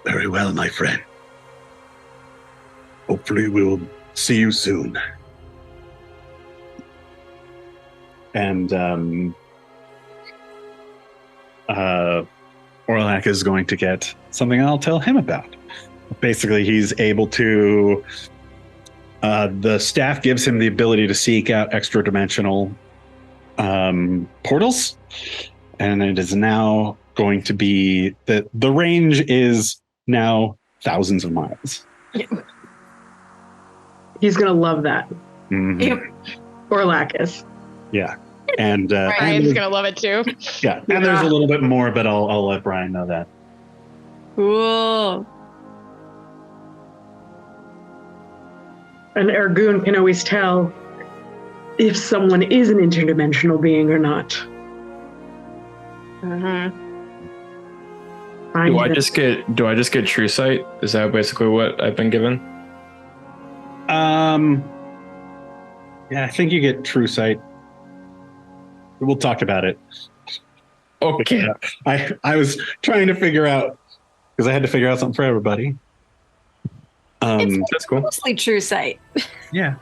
"Very well, my friend. Hopefully we will see you soon." And Orlak is going to get something I'll tell him about. Basically, he's able to... the staff gives him the ability to seek out extra-dimensional portals, and it is now going to be the range is now thousands of miles. He's gonna love that. Mhm. Yep. Orlak is. Yeah, and Brian's gonna love it too. yeah, and there's a little bit more, but I'll let Brian know that. Cool. An Ergoon can always tell if someone is an interdimensional being or not. Mm-hmm. Do I just get true sight? Is that basically what I've been given? Yeah, I think you get true sight. We'll talk about it. Okay. I was trying to figure out, because I had to figure out something for everybody. That's cool. Mostly true sight. Yeah.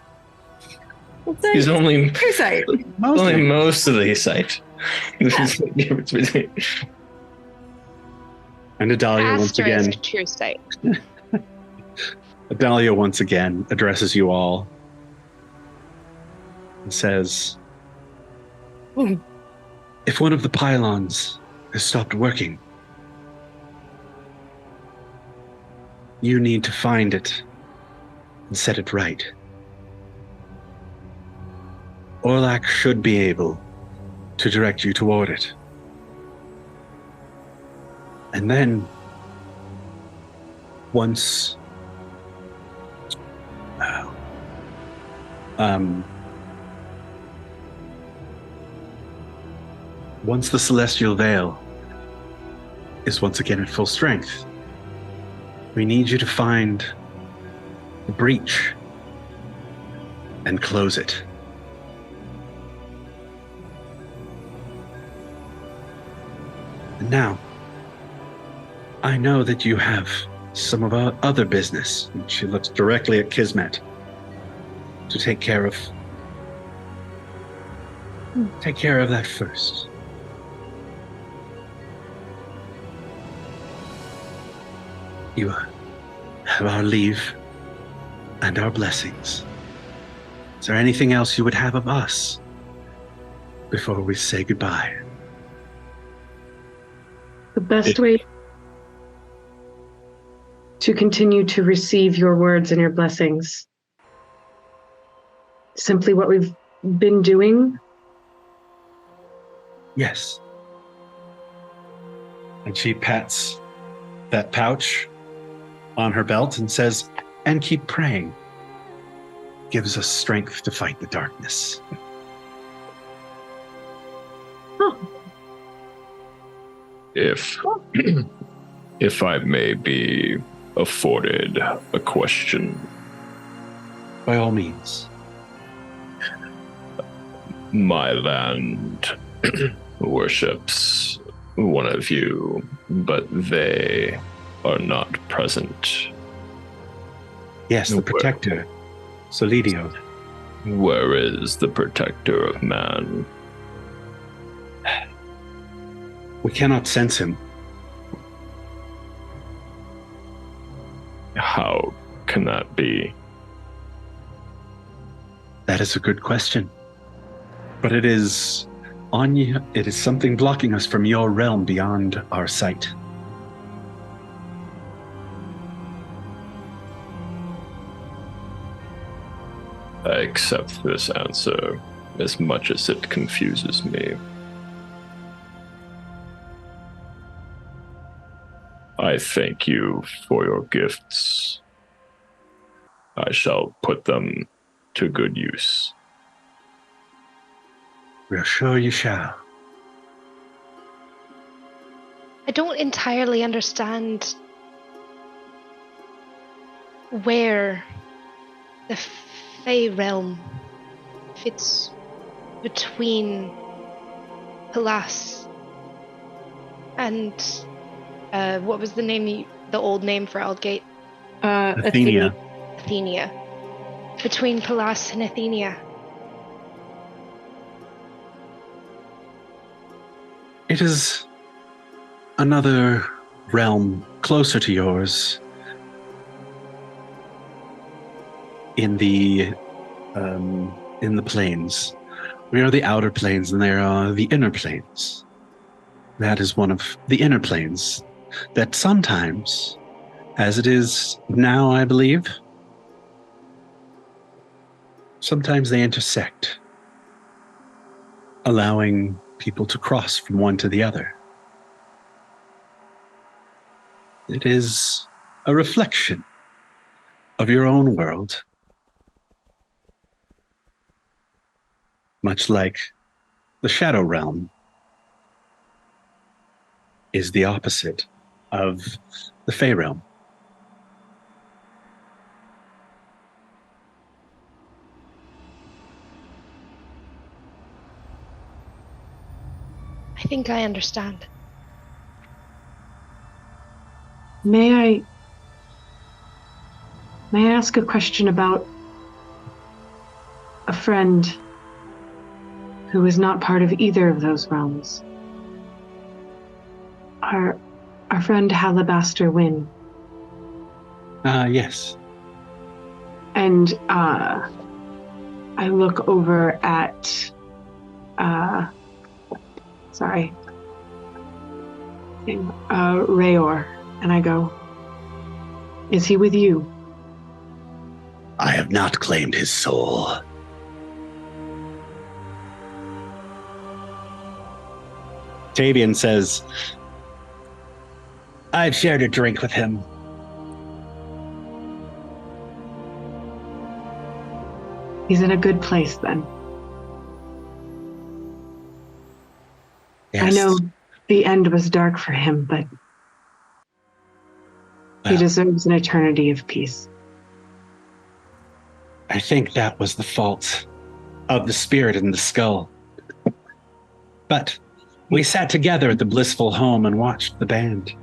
He's only True sight. only most of the sight. This is the difference between. And Adalia once Asterisk again. true sight. Adalia once again addresses you all and says, if one of the pylons has stopped working, you need to find it and set it right. Orlak should be able to direct you toward it. And then, once once the celestial veil is once again at full strength, we need you to find the breach and close it. And now, I know that you have some of our other business. And she looks directly at Kismet to take care of. Take care of that first. You have our leave and our blessings. Is there anything else you would have of us before we say goodbye? The best way to continue to receive your words and your blessings. Simply what we've been doing. Yes. And she pats that pouch on her belt and says, and keep praying. Gives us strength to fight the darkness. If I may be afforded a question. By all means. My land worships one of you, but they are not present. Yes, the protector, Solidio. Where is the protector of man? We cannot sense him. How can that be? That is a good question. But it is on you. It is something blocking us from your realm beyond our sight. I accept this answer as much as it confuses me. I thank you for your gifts. I shall put them to good use. We are sure you shall. I don't entirely understand where the Fey realm fits between Palas and what was the name? The old name for Aldgate? Athenia. Athenia. Between Palas and Athenia. It is another realm closer to yours. In the plains, We are the outer planes, and there are the inner planes. That is one of the inner planes that sometimes, as it is now, I believe, sometimes they intersect, allowing people to cross from one to the other. It is a reflection of your own world, much like the Shadow Realm is the opposite of the Fey Realm. I think I understand. May I ask a question about a friend who is not part of either of those realms? Our friend Halabaster Wynn. Yes. And I look over at Rayor, and I go, is he with you? I have not claimed his soul. Tavian says, I've shared a drink with him. He's in a good place then. Yes. I know the end was dark for him, but he deserves an eternity of peace. I think that was the fault of the spirit in the skull. But we sat together at the blissful home and watched the band.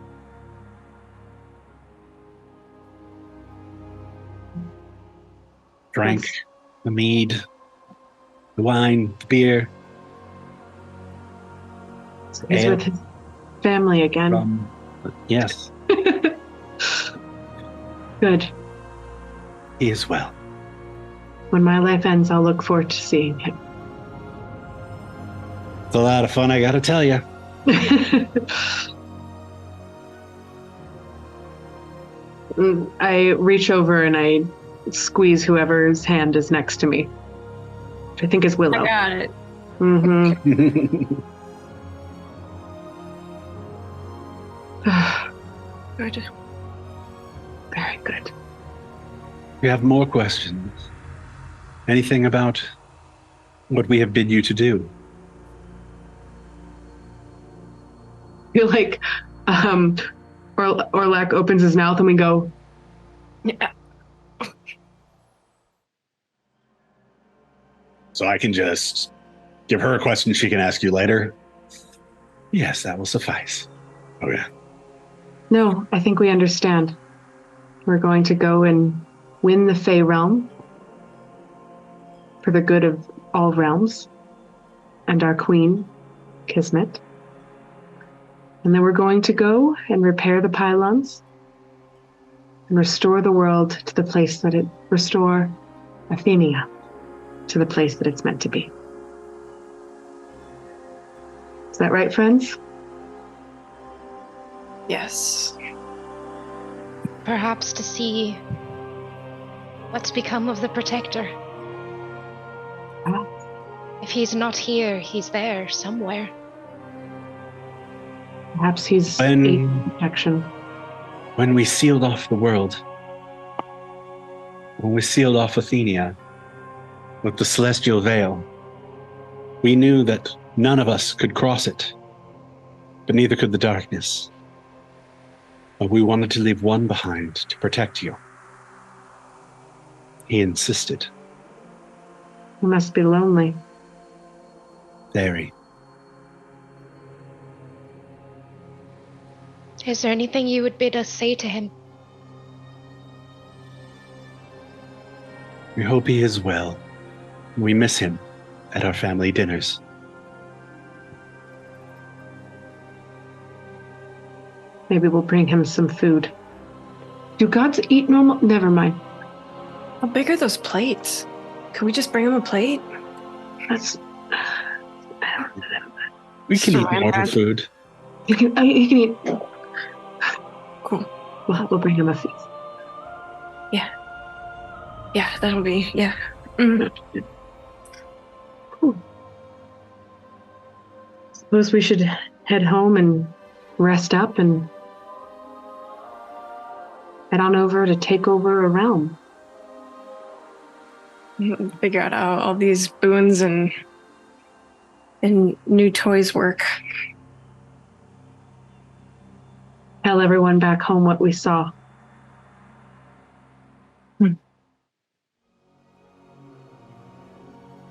Drank the mead, the wine, the beer. He's with his family again. Yes. Good. He is well. When my life ends, I'll look forward to seeing him. It's a lot of fun, I gotta tell you. I reach over and I squeeze whoever's hand is next to me, which I think is Willow. I got it. Mm-hmm. Good. Very good. You have more questions? Anything about what we have bid you to do? I feel like Orlak opens his mouth and we go, Yeah. So I can just give her a question she can ask you later? Yes, that will suffice. Oh, yeah. no, I think we understand. We're going to go and win the Fey realm for the good of all realms and our queen, Kismet. And then we're going to go and repair the pylons and restore the world to the place that restore Athenia to the place that it's meant to be. Is that right, friends? Yes. Perhaps to see what's become of the Protector. If he's not here, he's there somewhere. Perhaps he's When- a protection. When we sealed off the world, when we sealed off Athenia with the celestial veil, we knew that none of us could cross it, but neither could the darkness. But we wanted to leave one behind to protect you. He insisted. He must be lonely. Very. Is there anything you would bid us say to him? We hope he is well. We miss him at our family dinners. Maybe we'll bring him some food. Do gods eat normal? Never mind. How big are those plates? Could we just bring him a plate? That's We can eat Surround mortal that. food. You can eat. Cool. We'll bring him a feast. Yeah, that'll be, yeah. Mm. Cool. Suppose we should head home and rest up and head on over to take over a realm. Figure out how all these boons and new toys work. Tell everyone back home what we saw.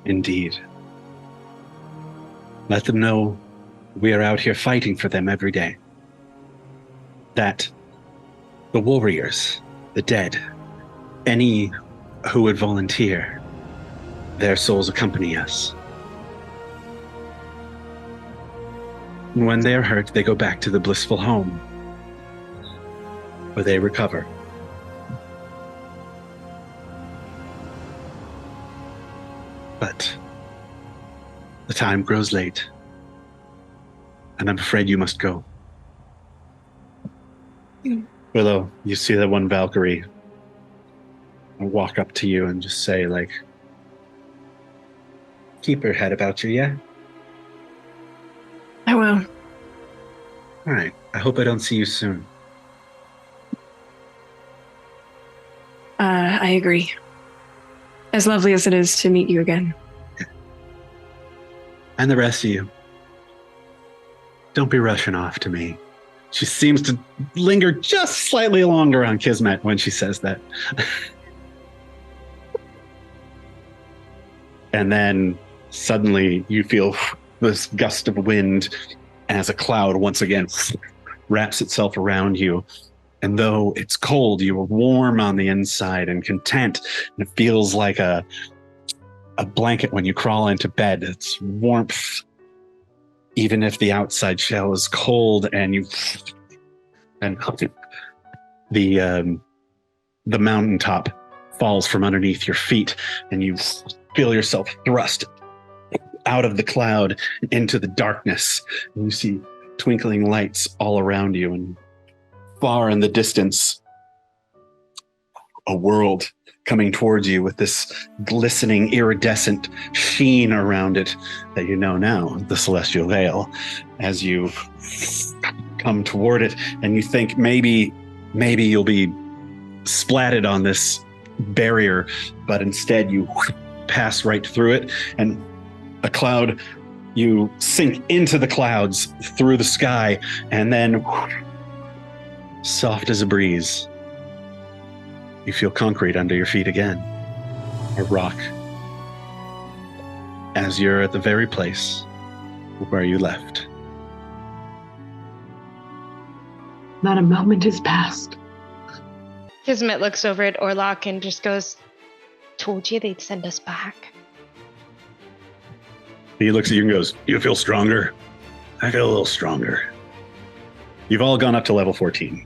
Indeed. Let them know we are out here fighting for them every day. That the warriors, the dead, any who would volunteer, their souls accompany us. And when they are hurt, they go back to the blissful home, where they recover. But the time grows late, and I'm afraid you must go. Willow, you see that one Valkyrie walk up to you and just say, like, keep her head about you, yeah? I will. All right. I hope I don't see you soon. I agree. As lovely as it is to meet you again. And the rest of you, don't be rushing off to me. She seems to linger just slightly longer on Kismet when she says that. And then suddenly you feel this gust of wind as a cloud once again wraps itself around you. And though it's cold, you are warm on the inside and content. And it feels like a blanket when you crawl into bed. It's warmth, even if the outside shell is cold, and the mountaintop falls from underneath your feet, and you feel yourself thrust out of the cloud into the darkness. And you see twinkling lights all around you, and far in the distance, a world coming towards you with this glistening, iridescent sheen around it that you know now, the Celestial Veil, as you come toward it, and you think maybe you'll be splatted on this barrier, but instead you pass right through it, and a cloud, you sink into the clouds through the sky, and then soft as a breeze, you feel concrete under your feet again, a rock, as you're at the very place where you left. Not a moment has passed. Kismet looks over at Orlak and just goes, told you they'd send us back. He looks at you and goes, you feel stronger? I feel a little stronger. You've all gone up to level 14.